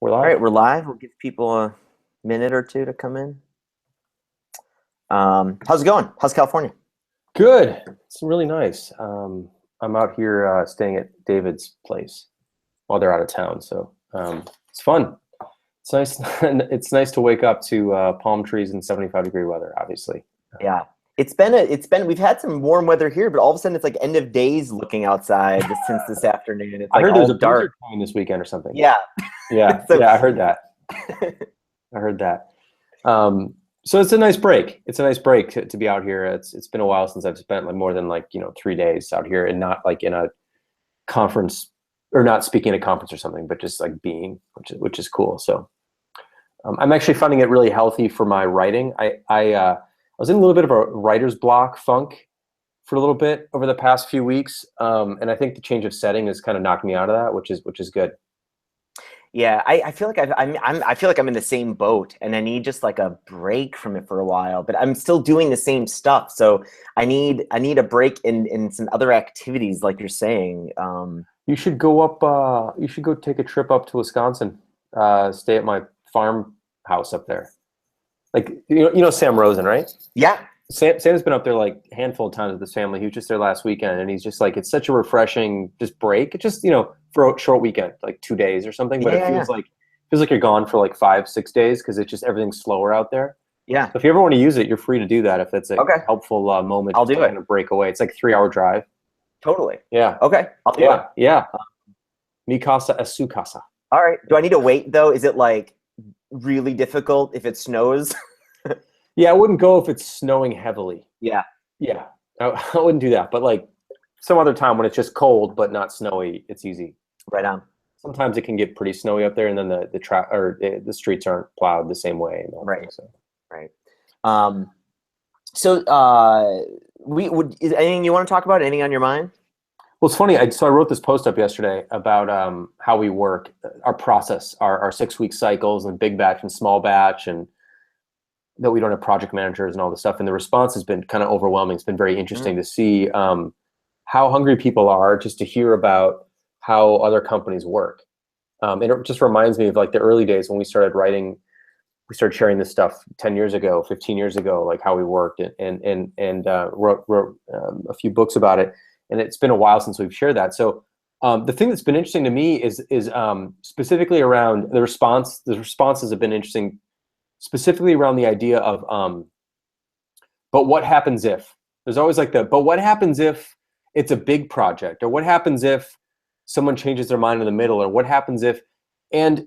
We're All live. right, we're live. We'll give people a minute or two to come in. How's it going? How's California? Good. It's really nice. I'm out here staying at David's place while they're out of town, so it's fun. It's nice. It's nice to wake up to palm trees and 75-degree weather. Obviously. Yeah, we've had some warm weather here, but all of a sudden it's like end of days looking outside since this afternoon. It's I like heard there's all a blizzard dark. coming this weekend or something. Yeah. Yeah. So, Yeah. I heard that. I heard that. So it's a nice break. It's a nice break to be out here. It's been a while since I've spent like more than 3 days out here and not like in a conference or not speaking at a conference or something, but just like being, which is cool. So I'm actually finding it really healthy for my writing. I was in a little bit of a writer's block funk for a little bit over the past few weeks, and I think the change of setting has kind of knocked me out of that, which is good. yeah, I feel like I feel like I'm in the same boat, and I need just like a break from it for a while. But I'm still doing the same stuff, so I need a break in some other activities, like you're saying. You should go up. You should go take a trip up to Wisconsin. Stay at my farmhouse up there. Like you know Sam Rosen, right? Yeah. Sam's been up there like a handful of times with his family. He was just there last weekend, and he's just like, it's such a refreshing just break. It's just for a short weekend, like 2 days or something. But Yeah, it feels like you're gone for like 5-6 days because it's just everything's slower out there. Yeah. So if you ever want to use it, you're free to do that if it's a Okay. helpful moment. I'll just do to it. kind of break away. It's like a 3-hour drive. Totally. Yeah. Okay. I'll do it. Yeah. Mi casa es su casa. All right. Do I need to wait though? Is it like really difficult if it snows? Yeah, I wouldn't go if it's snowing heavily. Yeah. Yeah, I wouldn't do that. But like some other time when it's just cold but not snowy, it's easy. Right on. Sometimes it can get pretty snowy up there, and then the streets aren't plowed the same way. And all Right. that, so. Right. Is anything you want to talk about? Anything on your mind? Well, it's funny. So I wrote this post up yesterday about how we work, our process, our 6-week cycles, and big batch and small batch, and that we don't have project managers and all this stuff. And the response has been kind of overwhelming. It's been very interesting to see how hungry people are just to hear about how other companies work. And it just reminds me of like the early days when we started writing. We started sharing this stuff 10 years ago, 15 years ago, like how we worked, and wrote a few books about it. And it's been a while since we've shared that. So the thing that's been interesting to me is specifically around the response. The responses have been interesting, specifically around the idea of, but what happens if? There's always like but what happens if it's a big project? Or what happens if someone changes their mind in the middle? Or what happens if, and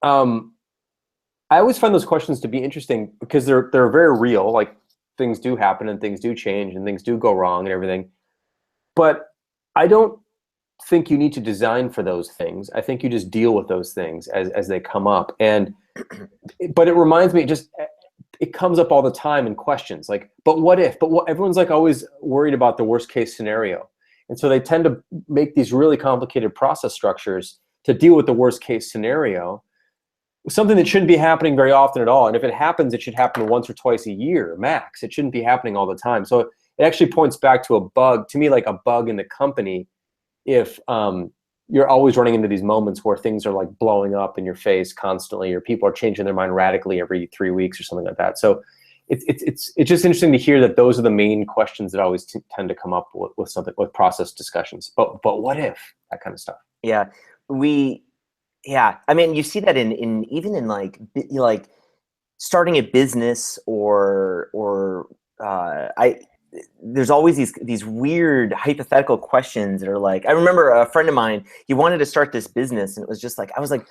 I always find those questions to be interesting because they're very real. Like things do happen and things do change and things do go wrong and everything. But I don't think you need to design for those things. I think you just deal with those things as they come up. But it reminds me, it comes up all the time in questions like, but what if? But what? Everyone's like always worried about the worst case scenario. And so they tend to make these really complicated process structures to deal with the worst case scenario, something that shouldn't be happening very often at all. And if it happens, it should happen once or twice a year, max. It shouldn't be happening all the time. So it actually points back to a bug, to me, like a bug in the company. If you're always running into these moments where things are like blowing up in your face constantly, or people are changing their mind radically every 3 weeks or something like that. So it's just interesting to hear that those are the main questions that always tend to come up with process discussions. But what if, that kind of stuff. Yeah. Yeah. I mean, you see that in even in like starting a business or there's always these weird hypothetical questions that are like, I remember a friend of mine, he wanted to start this business, and it was just like, I was like,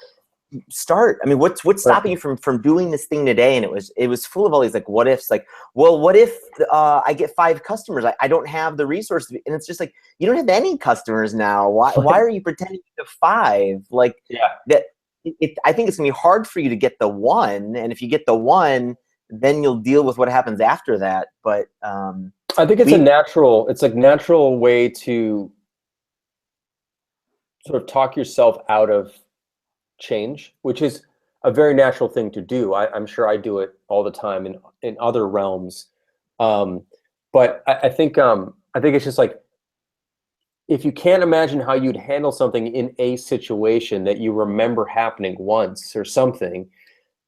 start. I mean, what's stopping you from doing this thing today? And it was full of all these like what ifs, like, well, what if I get 5 customers? I don't have the resources. And it's just like, you don't have any customers now. Why are you pretending to 5? Like, yeah, that I think it's gonna be hard for you to get the 1. And if you get the 1, then you'll deal with what happens after that. But I think it's a natural way to sort of talk yourself out of change, which is a very natural thing to do. I'm sure I do it all the time in other realms. But I think it's just like if you can't imagine how you'd handle something in a situation that you remember happening once or something,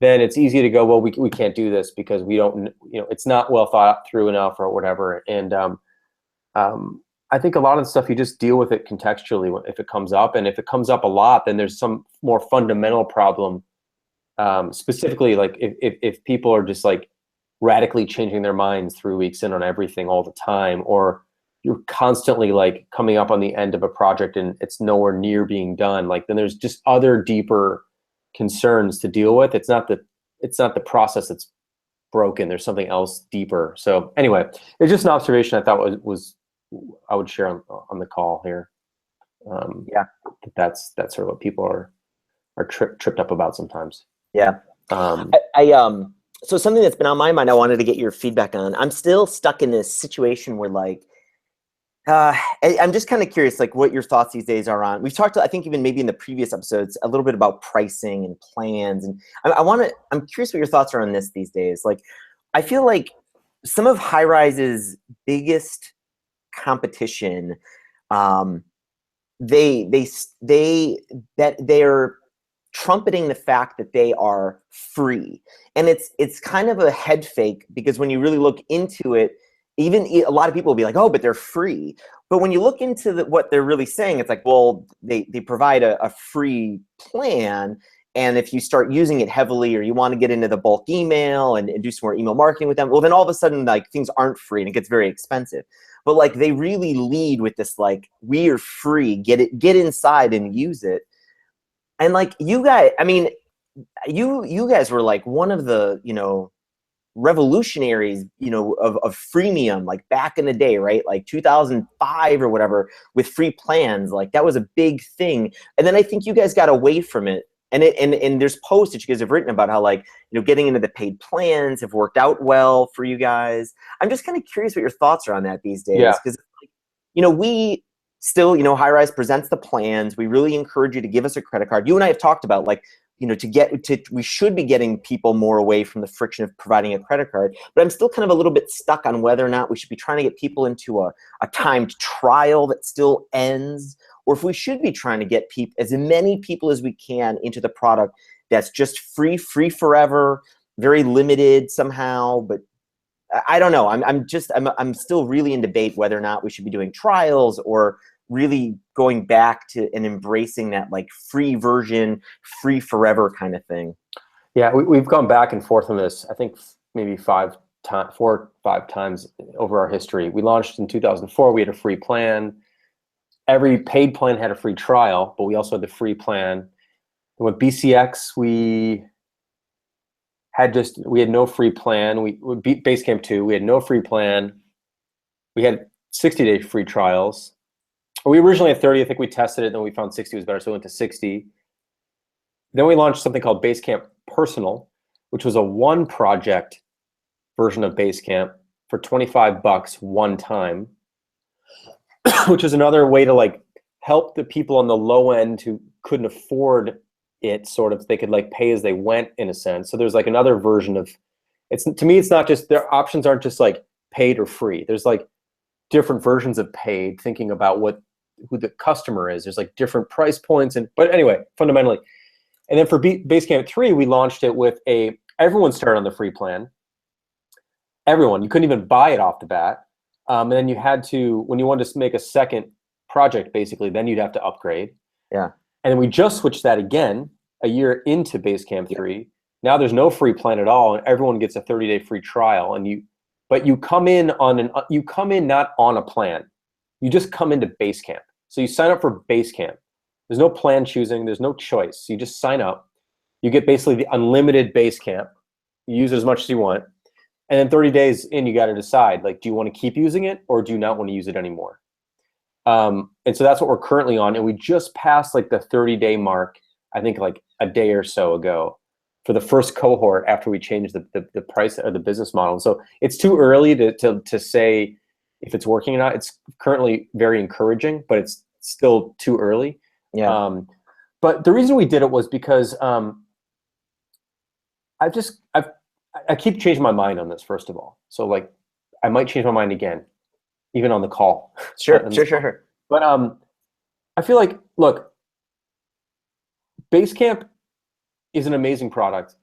then it's easy to go, well, we can't do this because we don't, it's not well thought through enough or whatever. And I think a lot of the stuff you just deal with it contextually if it comes up, and if it comes up a lot, then there's some more fundamental problem. Specifically, like if people are just like radically changing their minds 3 weeks in on everything all the time, or you're constantly like coming up on the end of a project and it's nowhere near being done, like then there's just other deeper concerns to deal with. It's not the process that's broken. There's something else deeper. So anyway, it's just an observation I thought was I would share on the call here. Yeah, that's sort of what people are tripped up about sometimes. Yeah. So something that's been on my mind, I wanted to get your feedback on. I'm still stuck in this situation where like, I'm just kind of curious, like what your thoughts these days are on. We've talked, I think even maybe in the previous episodes, a little bit about pricing and plans. And I'm curious what your thoughts are on this these days. Like, I feel like some of High-Rise's biggest competition, they're trumpeting the fact that they are free. And it's kind of a head fake, because when you really look into it, even a lot of people will be like, oh, but they're free. But when you look into what they're really saying, it's like, well, they provide a free plan. And if you start using it heavily, or you want to get into the bulk email and do some more email marketing with them, well, then all of a sudden, like, things aren't free and it gets very expensive. But like, they really lead with this, like, we are free, get inside and use it. And like, you guys, I mean, you guys were like one of the, revolutionaries, of freemium, like back in the day, right? Like 2005 or whatever, with free plans. Like that was a big thing. And then I think you guys got away from it. And there's posts that you guys have written about how, like, getting into the paid plans have worked out well for you guys. I'm just kind of curious what your thoughts are on that these days. Yeah. Because, we still, High-Rise presents the plans. We really encourage you to give us a credit card. You and I have talked about, like, we should be getting people more away from the friction of providing a credit card. But I'm still kind of a little bit stuck on whether or not we should be trying to get people into a timed trial that still ends, or if we should be trying to get as many people as we can into the product that's just free forever, very limited somehow. But I don't know. I'm still really in debate whether or not we should be doing trials, or really going back to and embracing that, like, free version, free forever kind of thing. Yeah, we've gone back and forth on this, I think maybe 4 or 5 times over our history. We launched in 2004. We had a free plan. Every paid plan had a free trial, but we also had the free plan. And with BCX, we had no free plan. We beat Basecamp 2. We had no free plan. We had 60-day free trials. We originally had 30. I think we tested it, and then we found 60 was better, so we went to 60. Then we launched something called Basecamp Personal, which was a one project version of Basecamp for $25 one time, which is another way to, like, help the people on the low end who couldn't afford it, sort of, they could, like, pay as they went, in a sense. So there's like another version of to me, it's not just, their options aren't just like paid or free. There's like different versions of paid, thinking about who the customer is. There's like different price points, but anyway, fundamentally. And then for Basecamp 3, we launched it with everyone started on the free plan. Everyone, you couldn't even buy it off the bat. And then you had to, when you wanted to make a second project, basically, then you'd have to upgrade. Yeah. And then we just switched that again a year into Basecamp 3. Now there's no free plan at all, and everyone gets a 30-day free trial. But you come in not on a plan. You just come into Basecamp. So you sign up for Basecamp. There's no plan choosing. There's no choice. You just sign up. You get basically the unlimited Basecamp. You use it as much as you want. And then 30 days in, you got to decide, like, do you want to keep using it, or do you not want to use it anymore? And so that's what we're currently on. And we just passed like the 30-day mark, I think like a day or so ago, for the first cohort after we changed the price or the business model. So it's too early to say if it's working or not. It's currently very encouraging, but it's still too early. Yeah. But the reason we did it was because I keep changing my mind on this, first of all. So like, I might change my mind again, even on the call. Sure. But I feel like, look, Basecamp is an amazing product.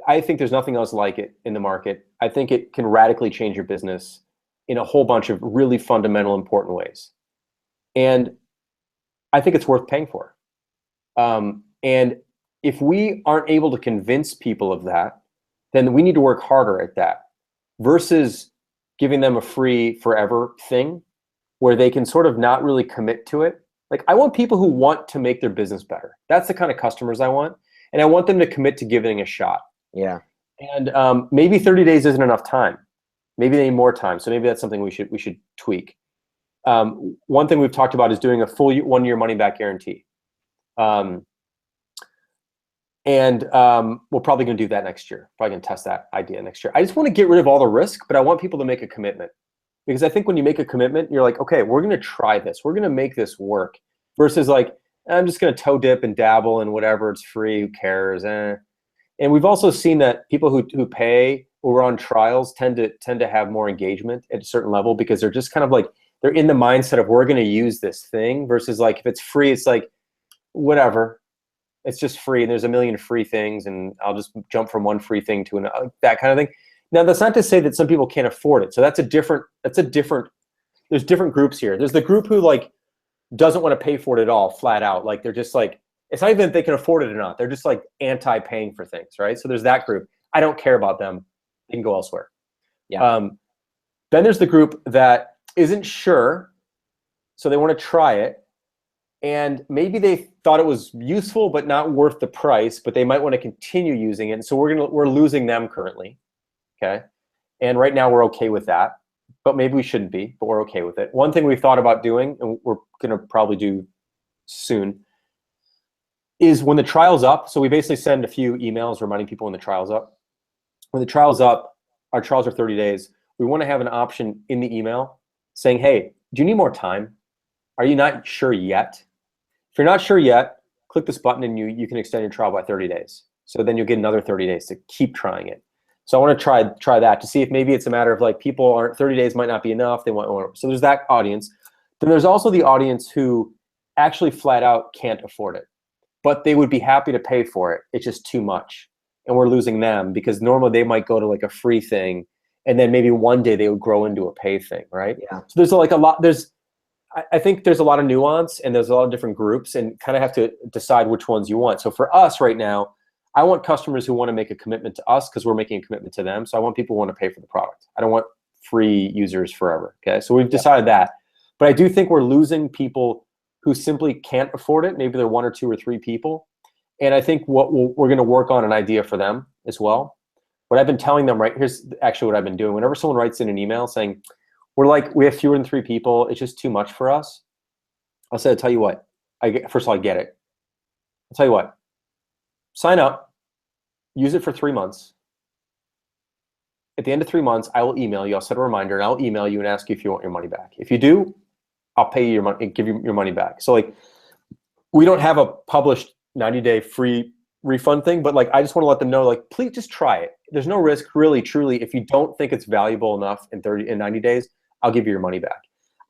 I think there's nothing else like it in the market. I think it can radically change your business in a whole bunch of really fundamental, important ways. And I think it's worth paying for. And if we aren't able to convince people of that, then we need to work harder at that versus giving them a free forever thing where they can sort of not really commit to it. Like, I want people who want to make their business better. That's the kind of customers I want. And I want them to commit to giving a shot. Yeah. And maybe 30 days isn't enough time. Maybe they need more time. So maybe that's something we should tweak. One thing we've talked about is doing a full 1 year money back guarantee. We're probably going to do that next year. Probably going to test that idea next year. I just want to get rid of all the risk, but I want people to make a commitment. Because I think when you make a commitment, you're like, okay, we're going to try this. We're going to make this work. Versus like, I'm just going to toe dip and dabble and whatever, it's free, who cares? And we've also seen that people who pay or are on trials tend to have more engagement at a certain level because they're just kind of like, they're in the mindset of we're going to use this thing versus like if it's free, it's like, whatever. It's just free and there's a million free things and I'll just jump from one free thing to another, that kind of thing. Now, that's not to say that some people can't afford it. So there's different groups here. There's the group who like doesn't want to pay for it at all, flat out. Like they're just like, it's not even if they can afford it or not. They're just like anti-paying for things, right? So there's that group. I don't care about them. They can go elsewhere. Yeah. Then there's the group that isn't sure, so they want to try it. And maybe they thought it was useful but not worth the price, but they might want to continue using it. And so we're losing them currently. Okay. And right now we're okay with that, but maybe we shouldn't be, but we're okay with it. One thing we've thought about doing, and we're going to probably do soon, is when the trial's up. So we basically send a few emails reminding people when the trial's up. When the trial's up, our trials are 30 days. We want to have an option in the email saying, hey, do you need more time? Are you not sure yet? If you're not sure yet, click this button and you can extend your trial by 30 days. So then you'll get another 30 days to keep trying it. So I want to try that to see if maybe it's a matter of like people aren't 30 days might not be enough. They want more. So there's that audience. Then there's also the audience who actually flat out can't afford it, but they would be happy to pay for it. It's just too much. And we're losing them because normally they might go to like a free thing and then maybe one day they would grow into a pay thing, right? Yeah. So there's like a lot, I think there's a lot of nuance and there's a lot of different groups and kind of have to decide which ones you want. So for us right now, I want customers who want to make a commitment to us because we're making a commitment to them. So I want people who want to pay for the product. I don't want free users forever. Okay. So we've decided that. But I do think we're losing people who simply can't afford it. Maybe they're one or two or three people. And I think we're going to work on an idea for them as well. What I've been telling them, right, here's actually what I've been doing. Whenever someone writes in an email saying, we have fewer than 3 people, it's just too much for us. I'll say, I'll tell you what, first of all, I get it. I'll tell you what, sign up, use it for 3 months. At the end of 3 months, I will email you, I'll set a reminder, and I'll email you and ask you if you want your money back. If you do, I'll pay you your money, give you your money back. So like, we don't have a published 90-day free refund thing, but like, I just want to let them know, like, please just try it. There's no risk, really, truly. If you don't think it's valuable enough in 90 days, I'll give you your money back.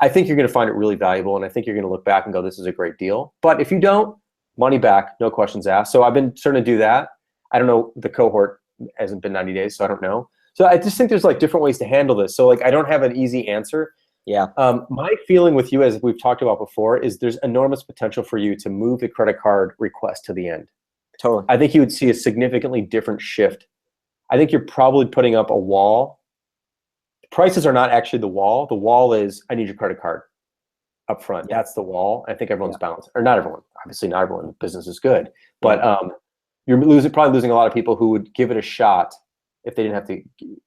I think you're going to find it really valuable, and I think you're going to look back and go, this is a great deal. But if you don't, money back, no questions asked. So I've been starting to do that. I don't know, the cohort hasn't been 90 days, so I don't know. So I just think there's like different ways to handle this. So like, I don't have an easy answer. Yeah. My feeling with you, as we've talked about before, is there's enormous potential for you to move the credit card request to the end. Totally. I think you would see a significantly different shift. I think you're probably putting up a wall. Prices are not actually the wall. The wall is, I need your credit card up front. That's the wall. I think everyone's balanced, or not everyone. Obviously, not everyone. Business is good, but you're probably losing a lot of people who would give it a shot if they didn't have to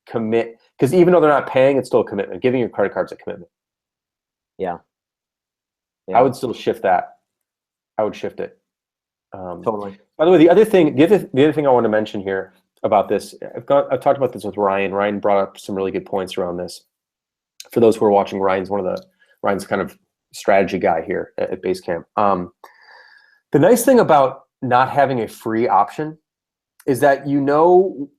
commit. Because even though they're not paying, it's still a commitment. Giving your credit card's a commitment. Yeah. I would still shift that. I would shift it. Totally. By the way, the other thing I want to mention here about this, I've talked about this with Ryan. Ryan brought up some really good points around this. For those who are watching, Ryan's kind of strategy guy here at Basecamp. The nice thing about not having a free option is that you know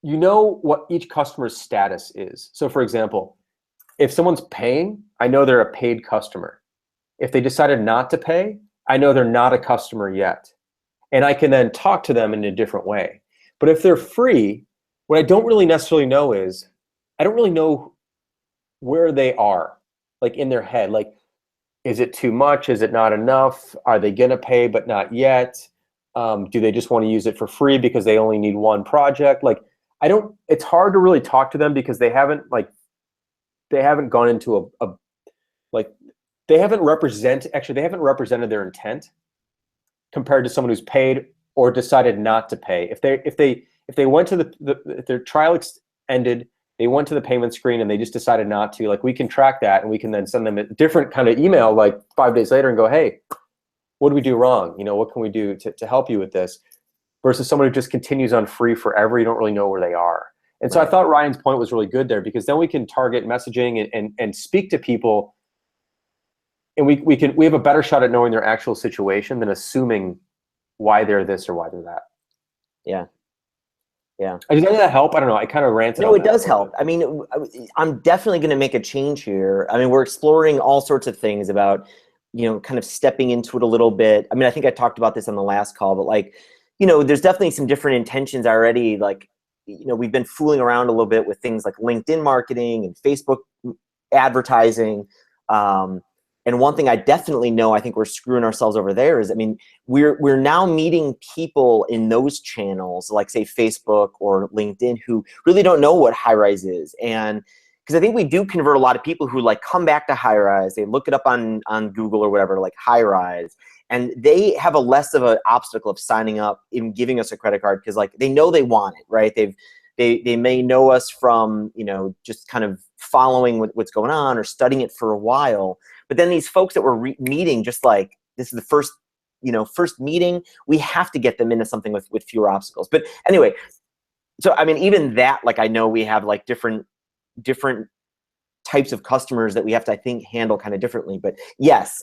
what each customer's status is. So for example, if someone's paying, I know they're a paid customer. If they decided not to pay, I know they're not a customer yet. And I can then talk to them in a different way. But if they're free, what I don't really necessarily know is, I don't really know where they are, like in their head. Like, is it too much? Is it not enough? Are they going to pay but not yet? Do they just want to use it for free because they only need one project? Like, I don't, it's hard to really talk to them because they haven't gone into like, they haven't represented their intent compared to someone who's paid or decided not to pay. If they went to if their trial ended, they went to the payment screen and they just decided not to, like, we can track that and we can then send them a different kind of email like 5 days later and go, hey, what did we do wrong? What can we do to help you with this? Versus someone who just continues on free forever. You don't really know where they are. And so I thought Ryan's point was really good there, because then we can target messaging and speak to people, and we have a better shot at knowing their actual situation than assuming why they're this or why they're that. Yeah. Yeah. Does that help? I don't know. I kind of ranted. No, it does help. I mean, I'm definitely going to make a change here. I mean, we're exploring all sorts of things about, kind of stepping into it a little bit. I mean, I think I talked about this on the last call, but like, there's definitely some different intentions already. Like, we've been fooling around a little bit with things like LinkedIn marketing and Facebook advertising. And one thing I definitely know, I think we're screwing ourselves over there, is, I mean, we're now meeting people in those channels, like say Facebook or LinkedIn, who really don't know what high-rise is. And because I think we do convert a lot of people who like come back to high-rise, they look it up on Google or whatever, like high-rise, and they have a less of an obstacle of signing up and giving us a credit card, because like they know they want it, right? They may know us from, just kind of following what's going on or studying it for a while. But then these folks that we're meeting, just like this is the first meeting, we have to get them into something with fewer obstacles. But anyway, so I mean, even that, like, I know we have like different types of customers that we have to, I think, handle kind of differently. But yes,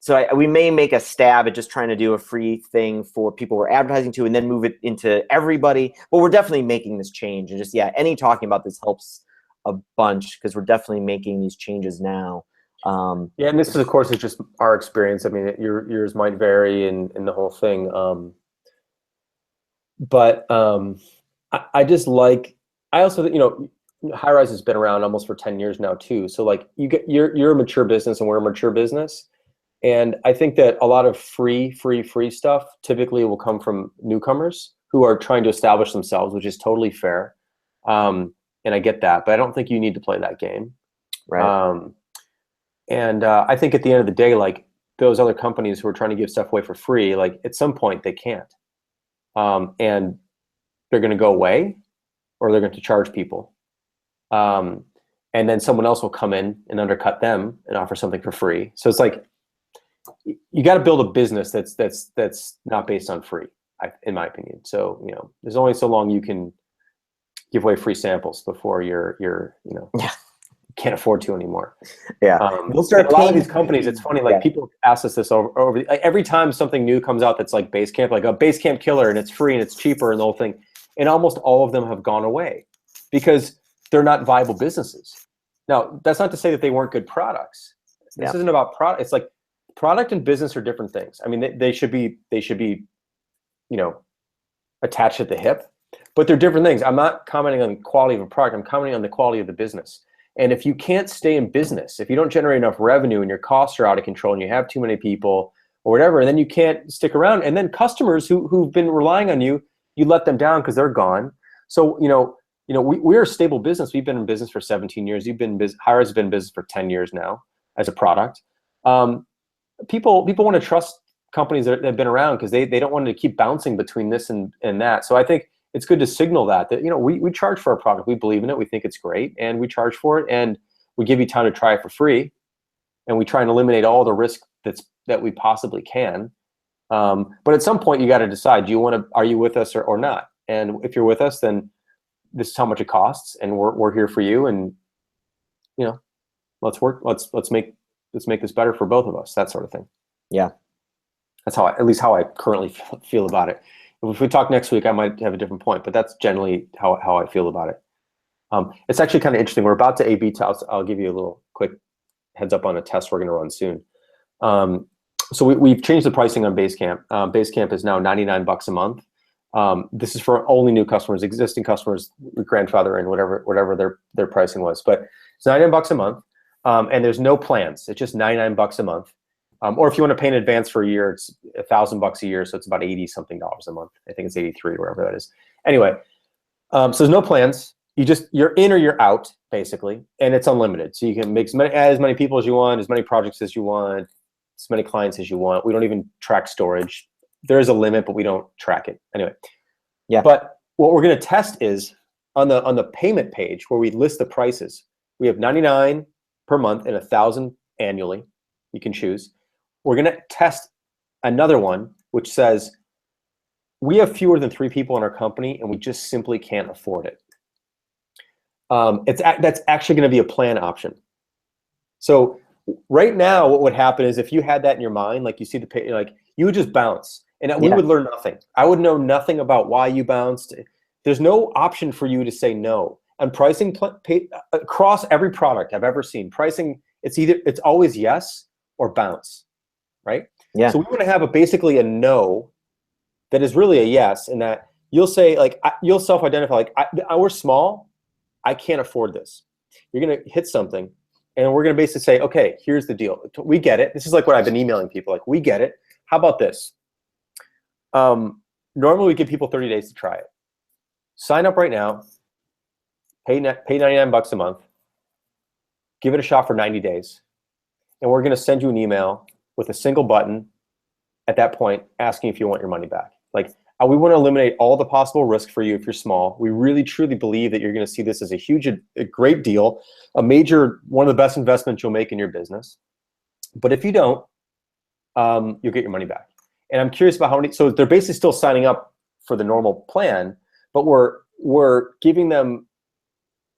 so we may make a stab at just trying to do a free thing for people we're advertising to, and then move it into everybody. But we're definitely making this change, and just any talking about this helps a bunch, because we're definitely making these changes now. Yeah, and this is, of course, is just our experience. I mean, yours might vary in the whole thing. But I just like, I also, high-rise has been around almost for 10 years now too. So like you're a mature business and we're a mature business. And I think that a lot of free stuff typically will come from newcomers who are trying to establish themselves, which is totally fair. And I get that, but I don't think you need to play that game. Right. And I think at the end of the day, like those other companies who are trying to give stuff away for free, like at some point they can't. And they're going to go away, or they're going to charge people. And then someone else will come in and undercut them and offer something for free. So it's like, you got to build a business that's not based on free, in my opinion. So, there's only so long you can give away free samples before you're can't afford to anymore. Yeah. We'll start a lot of these companies. It's funny, like people ask us this over like, every time something new comes out that's like Basecamp, like a Basecamp killer, and it's free and it's cheaper and the whole thing. And almost all of them have gone away because they're not viable businesses. Now, that's not to say that they weren't good products. This isn't about product. It's like product and business are different things. I mean, they should be, attached at the hip, but they're different things. I'm not commenting on the quality of a product. I'm commenting on the quality of the business. And if you can't stay in business, if you don't generate enough revenue and your costs are out of control and you have too many people or whatever, and then you can't stick around, and then customers who've been relying on you, you let them down because they're gone. So, we're a stable business. We've been in business for 17 years. Hire has been in business for 10 years now as a product. People want to trust companies that have been around because they don't want to keep bouncing between this and that. So I think it's good to signal that we charge for our product. We believe in it. We think it's great, and we charge for it, and we give you time to try it for free, and we try and eliminate all the risk that we possibly can. But at some point, you got to decide: are you with us or not? And if you're with us, then this is how much it costs, and we're here for you. And let's work. Let's make this better for both of us. That sort of thing. Yeah, that's at least how I currently feel about it. If we talk next week, I might have a different point, but that's generally how I feel about it. It's actually kind of interesting. We're about to A/B test. I'll give you a little quick heads up on a test we're going to run soon. So we've changed the pricing on Basecamp. Basecamp is now $99 a month. This is for only new customers. Existing customers, grandfather and whatever their pricing was. But it's $99 a month, and there's no plans. It's just $99 a month. Or if you want to pay in advance for a year, it's $1,000 a year, so it's about 80 something dollars a month. I think it's 83, wherever that is. Anyway, so there's no plans. You're in or you're out, basically, and it's unlimited. So you can make as many people as you want, as many projects as you want, as many clients as you want. We don't even track storage. There is a limit, but we don't track it. Anyway, Yeah. But what we're going to test is on the payment page where we list the prices. We have 99 per month and 1,000 annually. You can choose. We're going to test another one which says we have fewer than 3 people in our company and we just simply can't afford it. That's actually going to be a plan option. So right now, what would happen is if you had that in your mind, like you see the pay, like you would just bounce, and we would learn nothing. I would know nothing about why you bounced. There's no option for you to say no. And pricing across every product I've ever seen, pricing it's always yes or bounce, right? Yeah. So we want to have basically a no that is really a yes, and that you'll say like you'll self-identify like we're small, I can't afford this. You're gonna hit something, and we're gonna basically say, okay, here's the deal. We get it. This is like what I've been emailing people. Like, we get it. How about this? Normally we give people 30 days to try it. Sign up right now. Pay $99 a month. Give it a shot for 90 days, and we're gonna send you an email with a single button at that point asking if you want your money back. Like, we want to eliminate all the possible risk for you if you're small. We really, truly believe that you're going to see this as a great deal, one of the best investments you'll make in your business. But if you don't, you'll get your money back. And I'm curious about how many, so they're basically still signing up for the normal plan, but we're giving them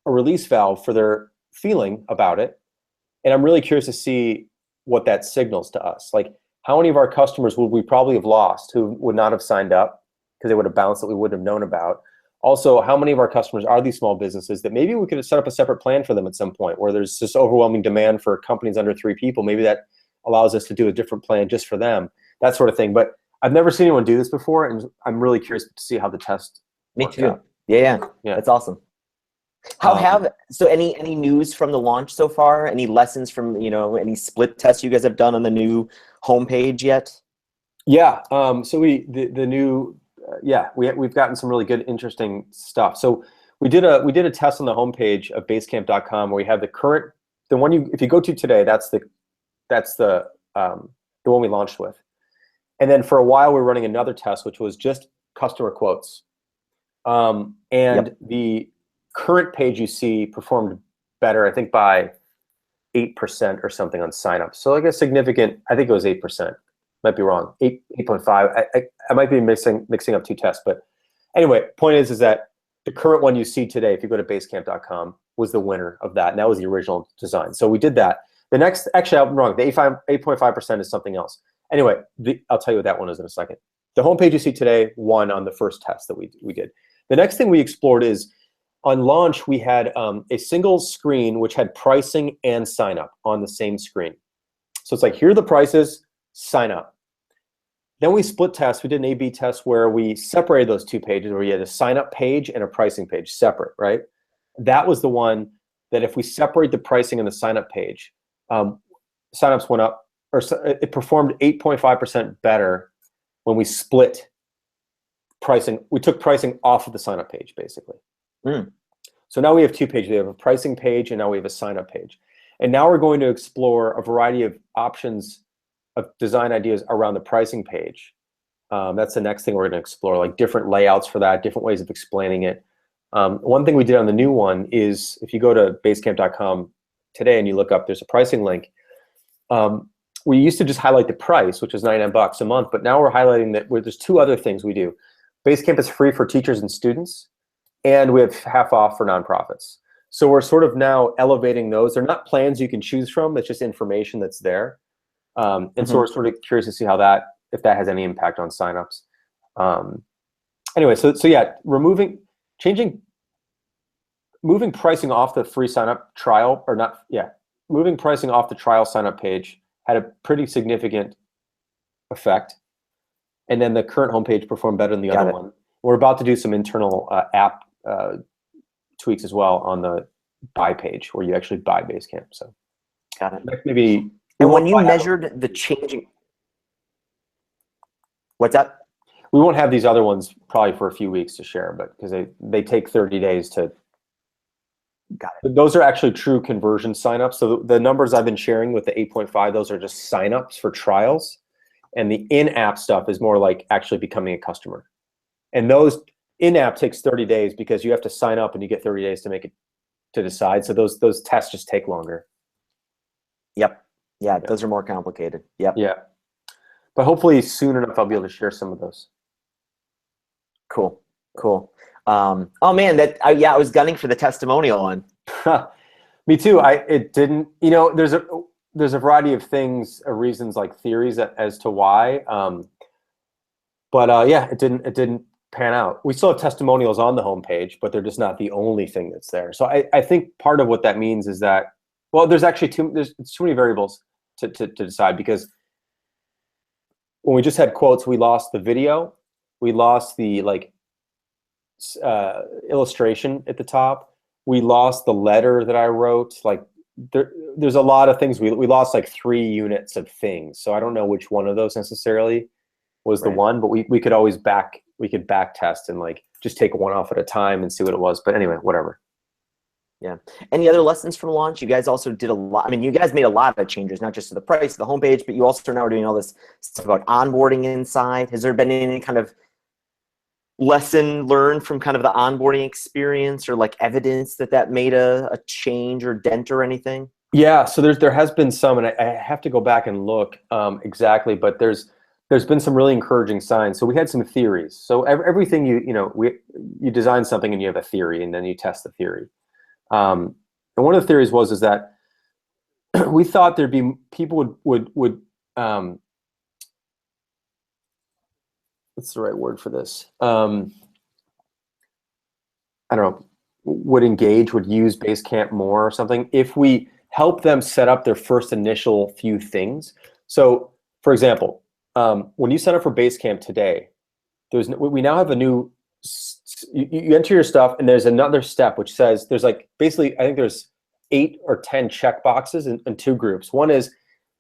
a release valve for their feeling about it. And I'm really curious to see what that signals to us. Like, how many of our customers would we probably have lost who would not have signed up because they would have bounced that we wouldn't have known about? Also, how many of our customers are these small businesses that maybe we could have set up a separate plan for them at some point where there's this overwhelming demand for companies under 3 people. Maybe that allows us to do a different plan just for them, that sort of thing. But I've never seen anyone do this before, and I'm really curious to see how the test Me too. out. Yeah. That's awesome. So any news from the launch so far? Any lessons from, any split tests you guys have done on the new homepage yet? Yeah. So we've gotten some really good, interesting stuff. So we did a test on the homepage of Basecamp.com where we have the one if you go to today, that's the one we launched with. And then for a while we're running another test, which was just customer quotes. The current page you see performed better, I think by 8% or something on signups. So like a significant, I think it was 8%. Might be wrong. 8.5. I might be mixing up 2 tests, but anyway, point is that the current one you see today, if you go to basecamp.com, was the winner of that, and that was the original design. So we did that. The next, actually, I'm wrong. The 8.5% is something else. Anyway, I'll tell you what that one is in a second. The homepage you see today won on the first test that we did. The next thing we explored is, on launch, we had a single screen which had pricing and sign up on the same screen. So it's like, here are the prices, sign up. Then we split test. We did an A/B test where we separated those 2 pages, where you had a sign up page and a pricing page separate, right? That was the one that if we separate the pricing and the sign up page, signups went up, or it performed 8.5% better when we split pricing. We took pricing off of the sign up page, basically. So now we have 2 pages. We have a pricing page, and now we have a sign-up page. And now we're going to explore a variety of options of design ideas around the pricing page. That's the next thing we're going to explore, like different layouts for that, different ways of explaining it. One thing we did on the new one is, if you go to basecamp.com today and you look up, there's a pricing link. We used to just highlight the price, which is $99 a month, but now we're highlighting that there's 2 other things we do. Basecamp is free for teachers and students, and we have half off for nonprofits. So we're sort of now elevating those. They're not plans you can choose from. It's just information that's there. So we're sort of curious to see if that has any impact on signups. Anyway, so yeah, moving pricing off the free signup trial, moving pricing off the trial signup page had a pretty significant effect. And then the current homepage performed better than the other one. We're about to do some internal app tweaks as well on the buy page where you actually buy Basecamp. So got it. Maybe. And when you measured the changing, what's that? We won't have these other ones probably for a few weeks to share, but because they take 30 days to. Got it. Those are actually true conversion signups. So the numbers I've been sharing with the 8.5, those are just signups for trials. And the in-app stuff is more like actually becoming a customer. And those in-app takes 30 days because you have to sign up and you get 30 days to make it to decide. So those tests just take longer. Yep. Yeah, those are more complicated. Yep. Yeah. But hopefully soon enough I'll be able to share some of those. Cool. Oh man, I was gunning for the testimonial one. Me too. It didn't. There's a variety of things, reasons, like theories as to why. But it didn't pan out. We still have testimonials on the homepage, but they're just not the only thing that's there. So I think part of what that means is that, well, there's actually too many variables to decide, because when we just had quotes, we lost the video, we lost the illustration at the top, we lost the letter that I wrote. There's a lot of things. We lost like 3 units of things. So I don't know which one of those necessarily was the one, but we could always back test and just take one off at a time and see what it was. But anyway, whatever. Yeah. Any other lessons from launch? You guys also did a lot. I mean, you guys made a lot of changes, not just to the price of the homepage, but you also now are doing all this stuff about onboarding inside. Has there been any kind of lesson learned from kind of the onboarding experience, or evidence that made a change or dent or anything? Yeah, so there has been some, and I have to go back and look exactly, but there's been some really encouraging signs. So we had some theories. So everything you design something and you have a theory, and then you test the theory. And one of the theories is that we thought there'd be people would what's the right word for this? I don't know, would use Basecamp more or something if we help them set up their first initial few things. So for example, when you sign up for Basecamp today, we now have a new, you enter your stuff and there's another step which says there's basically, I think there's 8 or 10 check boxes in 2 groups. One is,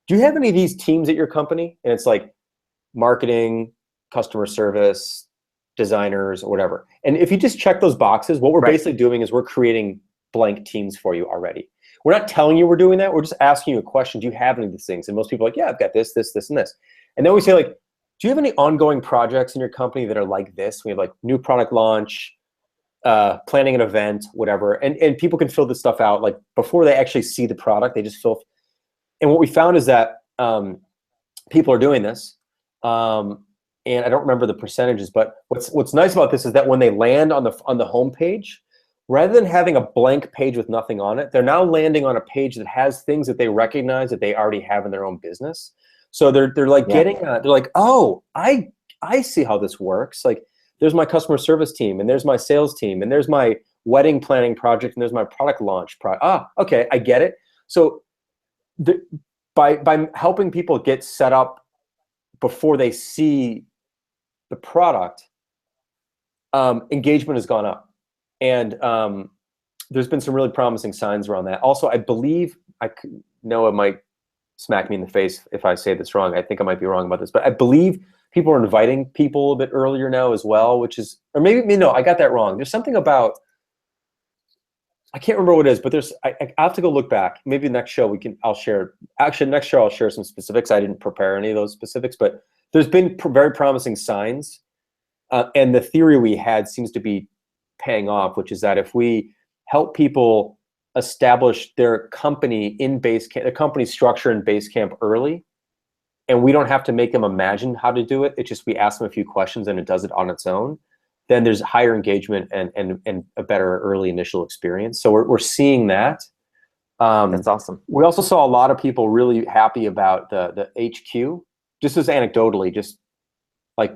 do you have any of these teams at your company? And it's marketing, customer service, designers, or whatever. And if you just check those boxes, what we're basically doing is we're creating blank teams for you already. We're not telling you we're doing that. We're just asking you a question. Do you have any of these things? And most people are like, yeah, I've got this, this, this, and this. And then we say do you have any ongoing projects in your company that are like this? We have new product launch, planning an event, whatever. And people can fill this stuff out before they actually see the product. They just fill. And what we found is that people are doing this. And I don't remember the percentages, but what's nice about this is that when they land on the homepage, rather than having a blank page with nothing on it, they're now landing on a page that has things that they recognize that they already have in their own business. So they're getting they're oh, I see how this works. There's my customer service team, and there's my sales team, and there's my wedding planning project, and there's my product launch okay, I get it. So by helping people get set up before they see the product, engagement has gone up, and there's been some really promising signs around that. Also, I believe, Noah might smack me in the face if I say this wrong. I think I might be wrong about this, but I believe people are inviting people a bit earlier now as well, which is, or maybe no, I got that wrong. There's something about, I can't remember what it is, but I have to go look back. Maybe next show I'll share. Actually, next show I'll share some specifics. I didn't prepare any of those specifics, but there's been very promising signs, and the theory we had seems to be paying off, which is that if we help people establish their company in Basecamp, their company structure in Basecamp early, and we don't have to make them imagine how to do it. It's just we ask them a few questions and it does it on its own. Then there's higher engagement and a better early initial experience. So we're seeing that. That's awesome. We also saw a lot of people really happy about the HQ. Just as anecdotally, just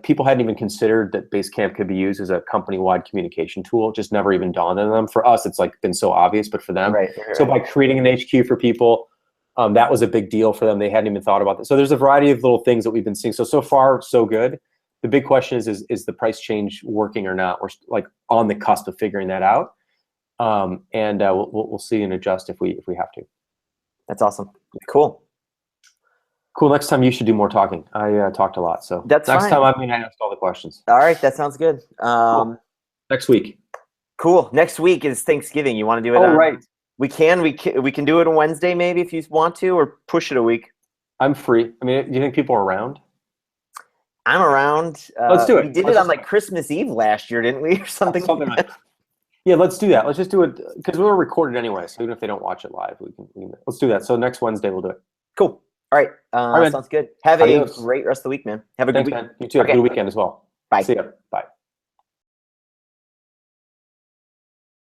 people hadn't even considered that Basecamp could be used as a company-wide communication tool. It just never even dawned on them. For us, it's been so obvious, but for them. Right. So by creating an HQ for people, That was a big deal for them. They hadn't even thought about that. So there's a variety of little things that we've been seeing. So far, so good. The big question is the price change working or not? We're like on the cusp of figuring that out. And we'll see and adjust if we have to. That's awesome. Cool. Cool. Next time you should do more talking. I talked a lot, so That's next fine. time I'm going to ask all the questions. All right, that sounds good. Cool. Next week. Cool. Next week is Thanksgiving. You want to do it? Oh, right. We can do it on Wednesday maybe if you want to, or push it a week. I'm free. I mean, do you think people are around? I'm around. Let's do it. We did it on like Christmas Eve last year, didn't we, or something? Something like that. Yeah, let's do that. Let's just do it because we're recorded anyway. So even if they don't watch it live, we can let's do that. So next Wednesday we'll do it. Cool. All right. All right, sounds good. Have Adios. a great rest of the week, man. Have a Thanks, good week. man. You too. Have a good weekend as well. Bye. See ya. Bye.